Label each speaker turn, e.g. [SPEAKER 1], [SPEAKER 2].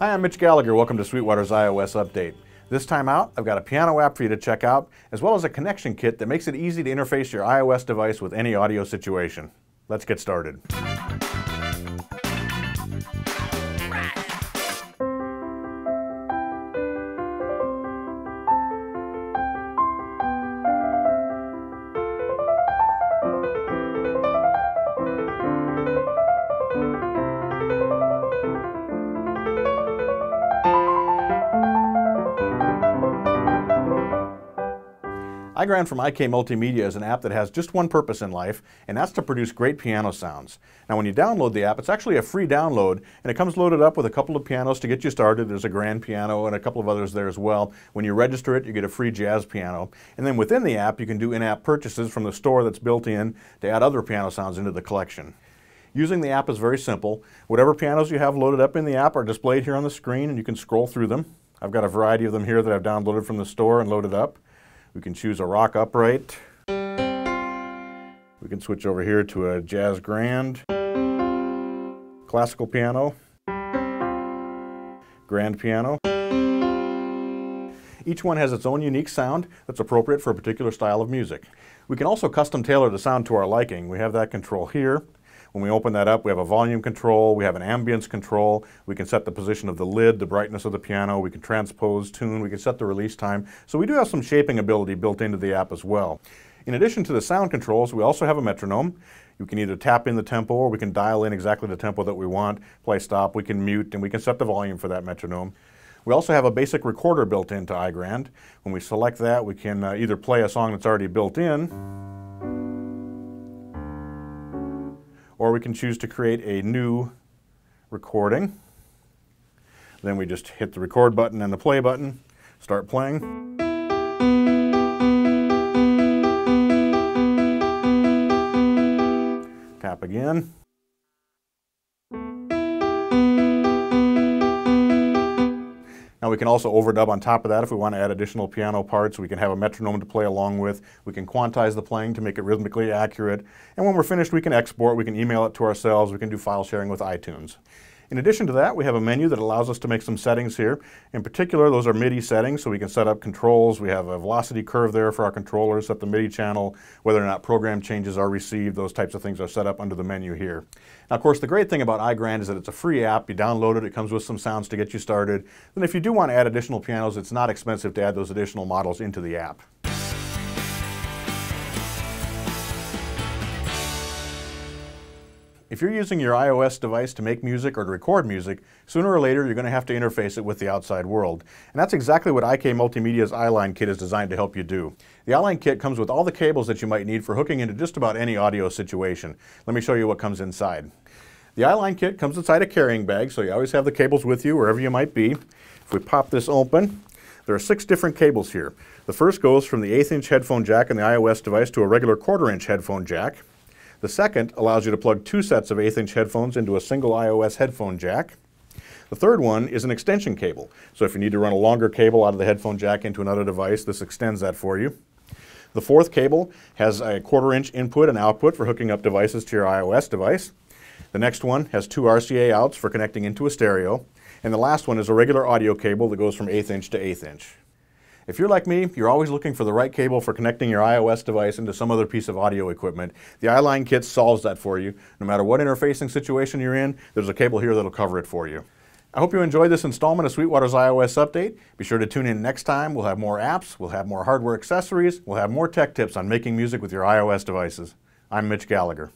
[SPEAKER 1] Hi, I'm Mitch Gallagher. Welcome to Sweetwater's iOS update. This time out, I've got a piano app for you to check out, as well as a connection kit that makes it easy to interface your iOS device with any audio situation. Let's get started. iGrand from Multimedia is an app that has just one purpose in life, and that's to produce great piano sounds. Now when you download the app, it's actually a free download, and it comes loaded up with a couple of pianos to get you started. There's a grand piano and a couple of others there as well. When you register it, you get a free jazz piano. And then within the app, you can do in-app purchases from the store that's built in to add other piano sounds into the collection. Using the app is very simple. Whatever pianos you have loaded up in the app are displayed here on the screen, and you can scroll through them. I've got a variety of them here that I've downloaded from the store and loaded up. We can choose a rock upright. We can switch over here to a jazz grand, classical piano, grand piano. Each one has its own unique sound that's appropriate for a particular style of music. We can also custom tailor the sound to our liking. We have that control here. When we open that up, we have a volume control, we have an ambience control, we can set the position of the lid, the brightness of the piano, we can transpose tune, we can set the release time. So we do have some shaping ability built into the app as well. In addition to the sound controls, we also have a metronome. You can either tap in the tempo or we can dial in exactly the tempo that we want, play stop, we can mute, and we can set the volume for that metronome. We also have a basic recorder built into iGrand. When we select that, we can either play a song that's already built in, or we can choose to create a new recording. Then we just hit the record button and the play button, start playing. Tap again. Now we can also overdub on top of that if we want to add additional piano parts. We can have a metronome to play along with. We can quantize the playing to make it rhythmically accurate. And when we're finished, we can export, we can email it to ourselves, we can do file sharing with iTunes. In addition to that, we have a menu that allows us to make some settings here. In particular, those are MIDI settings, so we can set up controls. We have a velocity curve there for our controllers, set the MIDI channel, whether or not program changes are received, those types of things are set up under the menu here. Now, of course, the great thing about iGrand is that it's a free app. You download it, it comes with some sounds to get you started. Then if you do want to add additional pianos, it's not expensive to add those additional models into the app. If you're using your iOS device to make music or to record music, sooner or later you're going to have to interface it with the outside world. And that's exactly what Multimedia's iLine kit is designed to help you do. The iLine kit comes with all the cables that you might need for hooking into just about any audio situation. Let me show you what comes inside. The iLine kit comes inside a carrying bag, so you always have the cables with you wherever you might be. If we pop this open, there are 6 different cables here. The first goes from the 1/8" headphone jack in the iOS device to a regular 1/4" headphone jack. The second allows you to plug 2 sets of 1/8" headphones into a single iOS headphone jack. The third one is an extension cable. So if you need to run a longer cable out of the headphone jack into another device, this extends that for you. The fourth cable has a 1/4" input and output for hooking up devices to your iOS device. The next one has 2 RCA outs for connecting into a stereo. And the last one is a regular audio cable that goes from 1/8" to 1/8". If you're like me, you're always looking for the right cable for connecting your iOS device into some other piece of audio equipment. The iLine kit solves that for you. No matter what interfacing situation you're in, there's a cable here that'll cover it for you. I hope you enjoyed this installment of Sweetwater's iOS update. Be sure to tune in next time. We'll have more apps, we'll have more hardware accessories, we'll have more tech tips on making music with your iOS devices. I'm Mitch Gallagher.